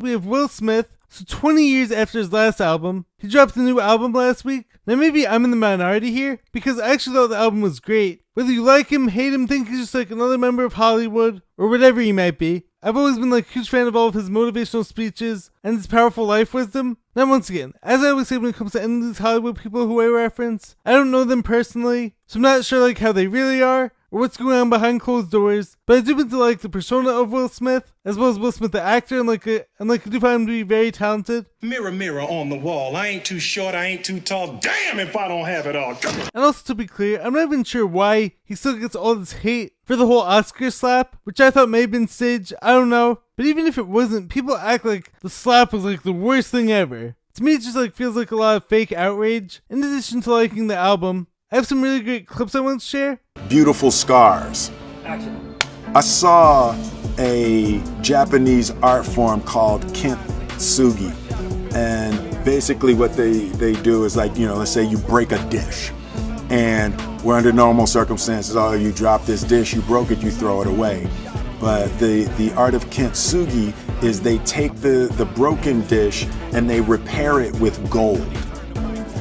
we have Will Smith. So 20 years after his last album, he dropped a new album last week. Now maybe I'm in the minority here, because I actually thought the album was great. Whether you like him, hate him, think he's just like another member of Hollywood, or whatever he might be, I've always been like a huge fan of all of his motivational speeches and his powerful life wisdom. Now once again, as I always say when it comes to any of these Hollywood people who I reference, I don't know them personally, so I'm not sure like how they really are, or what's going on behind closed doors, but I do tend to like the persona of Will Smith, as well as Will Smith the actor, and I do find him to be very talented. Mirror, mirror on the wall, I ain't too short, I ain't too tall, damn if I don't have it all. And also to be clear, I'm not even sure why he still gets all this hate for the whole Oscar slap, which I thought may have been staged, I don't know, but even if it wasn't, people act like the slap was like the worst thing ever. To me it just like feels like a lot of fake outrage. In addition to liking the album, I have some really great clips I want to share. Beautiful Scars. Action. I saw a Japanese art form called kintsugi, and basically what they do is like, let's say you break a dish, and we're under normal circumstances, you drop this dish, you broke it, you throw it away. But the art of kintsugi is they take the broken dish and they repair it with gold.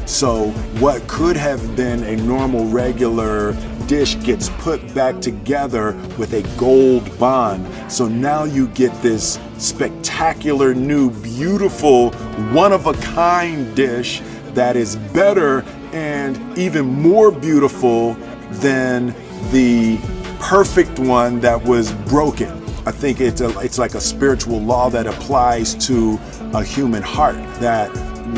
So what could have been a normal regular dish gets put back together with a gold bond. So now you get this spectacular, new, beautiful, one-of-a-kind dish that is better and even more beautiful than the perfect one that was broken. I think it's like a spiritual law that applies to a human heart, that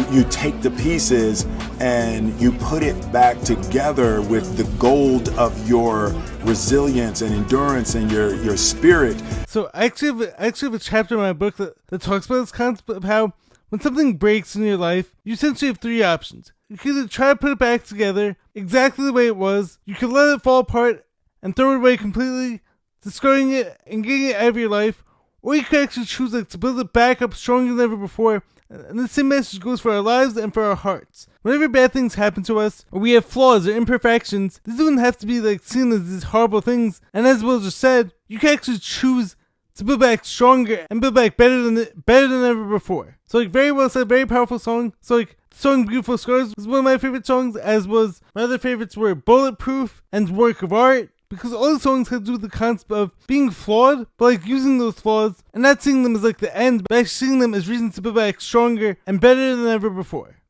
you take the pieces and you put it back together with the gold of your resilience and endurance and your spirit. So I actually have a chapter in my book that talks about this concept of how when something breaks in your life, you essentially have three options. You can either try to put it back together exactly the way it was, you can let it fall apart and throw it away completely, discarding it and getting it out of your life, or you can actually choose to build it back up stronger than ever before. And the same message goes for our lives and for our hearts. Whenever bad things happen to us, or we have flaws or imperfections, this doesn't have to be seen as these horrible things. And as Will just said, you can actually choose to build back stronger and build back better than ever before. So very well said, very powerful song. So the song Beautiful Scars was one of my favorite songs, as was my other favorites were Bulletproof and Work of Art. Because all the songs have to do with the concept of being flawed, but using those flaws and not seeing them as the end, but actually seeing them as reasons to build back stronger and better than ever before.